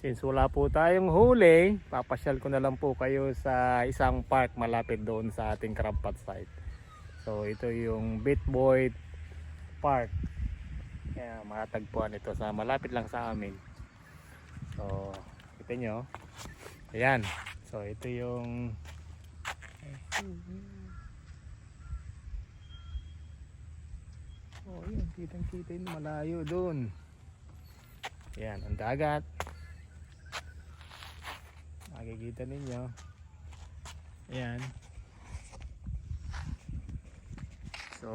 Since wala po tayong huli, papasyal ko na lang po kayo sa isang park malapit doon sa ating crab pot site. So ito yung Bitboy Park. Kaya matatagpuan ito sa malapit lang sa amin. So kita nyo. Ayan. So ito yung oh yun, kitang kita yun malayo doon. Ayan ang dagat. Makikita ninyo. Ayan. So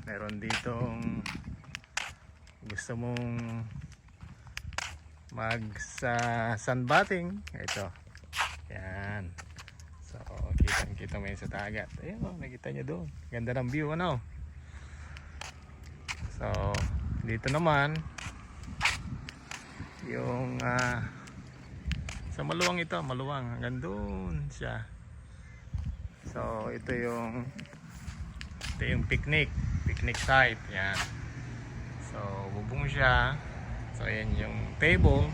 meron ditong gusto mong mag sa sunbathing, ito. Ayan. So kita mo yun sa dagat. Ayan o, nakita nyo doon. Ganda ng view, ano. So dito naman yung sa maluwang, ito maluwang hanggang doon siya. So ito yung picnic site. Yan. So bubong siya. So ayan yung table.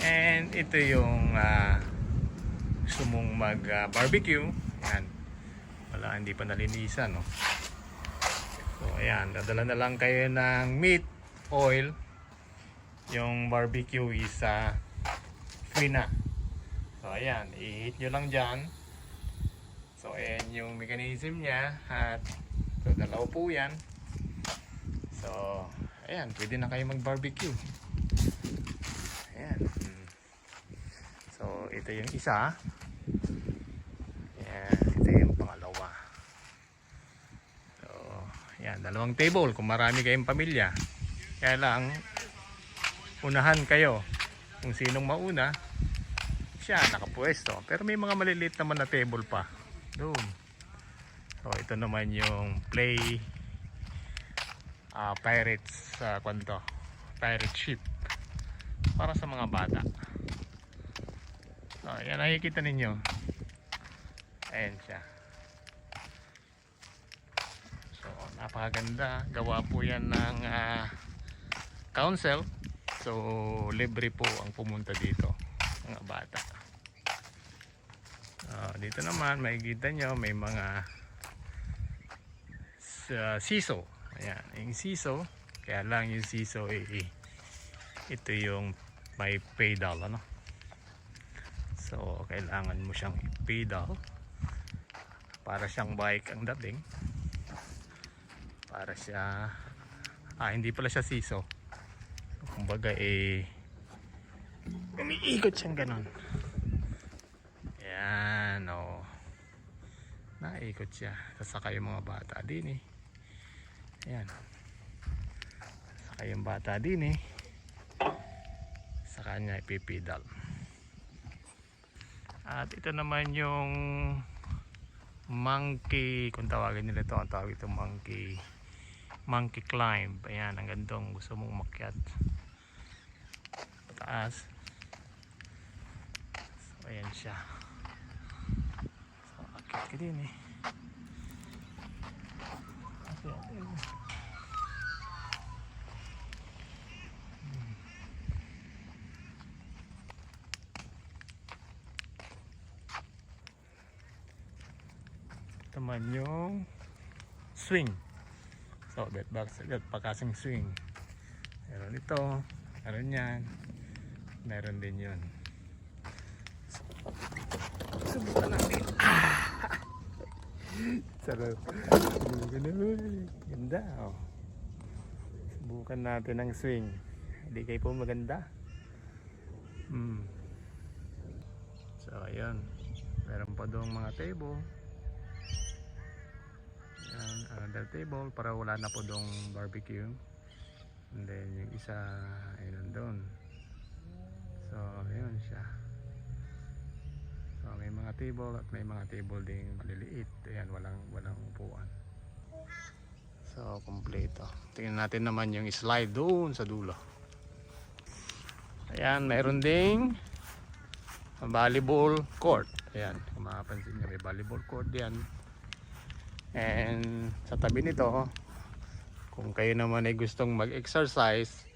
And ito yung gusto mong mag barbecue. Yan. Wala, hindi pa nalinisan, no? So ayan, dadala na lang kayo ng meat, oil. Yung barbecue is free na. So ayan, i-heat nyo lang dyan. So ayan yung mechanism niya. At so, dalawa po yan. So ayan, pwede na kayo mag barbecue. Ayan. So ito yung isa. Ayan, ito yung pangalawa. So ayan, dalawang table kung marami kayong pamilya. Kaya lang unahan kayo kung sinong mauna, siya nakapwesto. Pero may mga maliliit naman na table pa doon. So ito naman yung play pirates kwanto, pirate ship para sa mga bata. So yan, nakikita ninyo. Ayan siya. So napakaganda. Gawa po yan ng council. So libre po ang pumunta dito, mga bata. Dito naman makikita nyo may mga siso. Ayan, yung siso. Kaya lang yung siso ito yung may pedal, ano. So kailangan mo siyang pedal para siyang bike ang dating. Para siya hindi pala siya siso. Kumbaga umiikot siyang ganon. Yan, o. Naikot siya. Sasakay yung mga bata din, Ayan. Sasakay yung bata din, sa kanya ipipidal. At ito naman yung monkey, kung tawagin nila ito, ang tawag ito monkey climb. Ayan, ang gandong gusto mong umakyat pataas. So ayan siya. So akyat ka din, ito man yung swing. So bet pakasing swing. Meron ito, meron yan, meron din yun. Subukan natin. Sarap. Ganda, subukan natin ang swing. Hindi kayo po maganda. So ayun, meron pa doong mga table. Ayan, another table para wala na po doong barbecue. And then yung isa ay nandun. So ayun siya. So may mga table at may mga table ding maliliit. Ayan, walang upuan. So kompleto. Tingnan natin naman yung slide doon sa dulo. Ayan, mayroon ding volleyball court. Ayan, kung makapansin nyo, may volleyball court yan. And sa tabi nito, kung kayo naman ay gustong mag-exercise,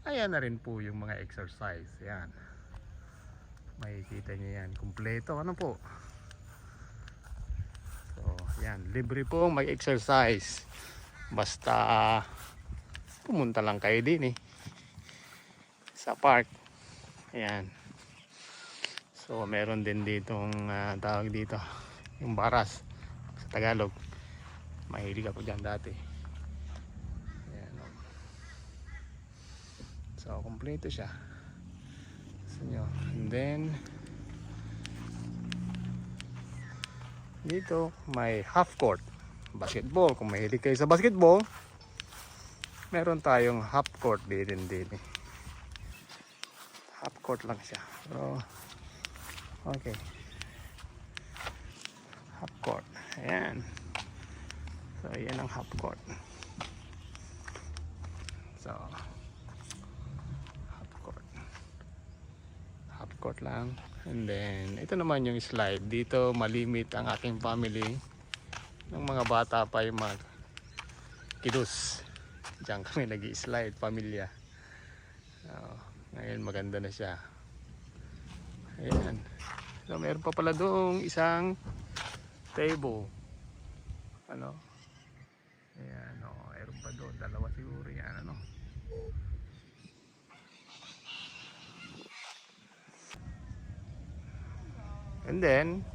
Ayan na rin po yung mga exercise. Yan. Makikita nyo yan. Kumpleto. Ano po? So, yan. Libre po mag-exercise. Basta pumunta lang kayo din sa park. Ayan. So, meron din ditong tawag dito. Yung baras. Sa Tagalog. Mahilig ako dyan dati. Ayan. So, kumpleto siya. Gusto nyo. And then, dito may half court. Basketball. Kung mahilig kayo sa basketball, meron tayong half court din. Half court lang siya. So, okay. Half court. Ayan. So, yan ang half court. So, half court lang. And then, ito naman yung slide. Dito, malimit ang aking family. Nung mga bata pa yung mga kidus. Diyan kami nag-i-slide, pamilya. So, ngayon maganda na siya. Ayan. So, meron pa pala doong isang table. Ano? Ayan, meron pa doon. Dalawa siguro yan, ano? And then,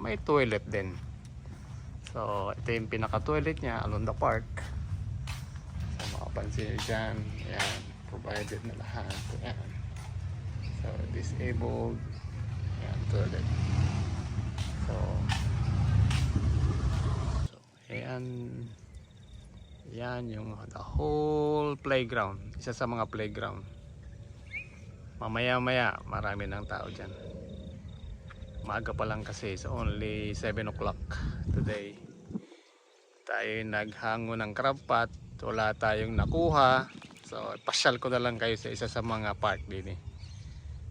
may toilet din. So, ito yung pinaka-toilet niya along the park. So, makapansin nyo dyan. Ayan, provided na lahat. Ayan. So, disabled. Ayan, toilet. So, ayan. Ayan yung the whole playground. Isa sa mga playground. Mamaya-maya, marami ng tao dyan. Maaga pa lang kasi, so only 7 o'clock today. Tayo naghango ng crab pot, wala tayong nakuha. So pasyal ko na lang kayo sa isa sa mga park din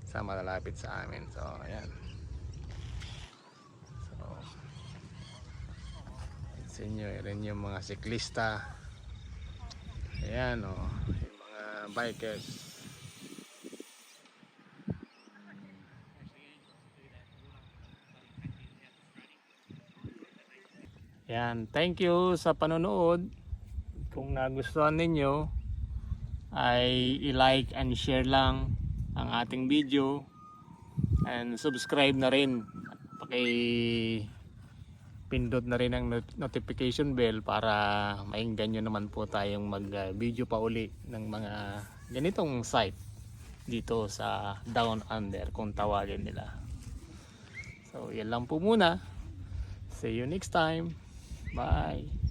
sa malalapit sa amin. So ayan. So sa inyo rin yung mga siklista. Ayan yung mga bikers. Yan, thank you sa panonood. Kung nagustuhan ninyo ay i-like and share lang ang ating video and subscribe na rin. Pindot na rin ang notification bell para mainggan nyo naman po tayong mag video pa uli ng mga ganitong site dito sa Down Under kung tawagin nila. So yan lang po muna. See you next time. Bye.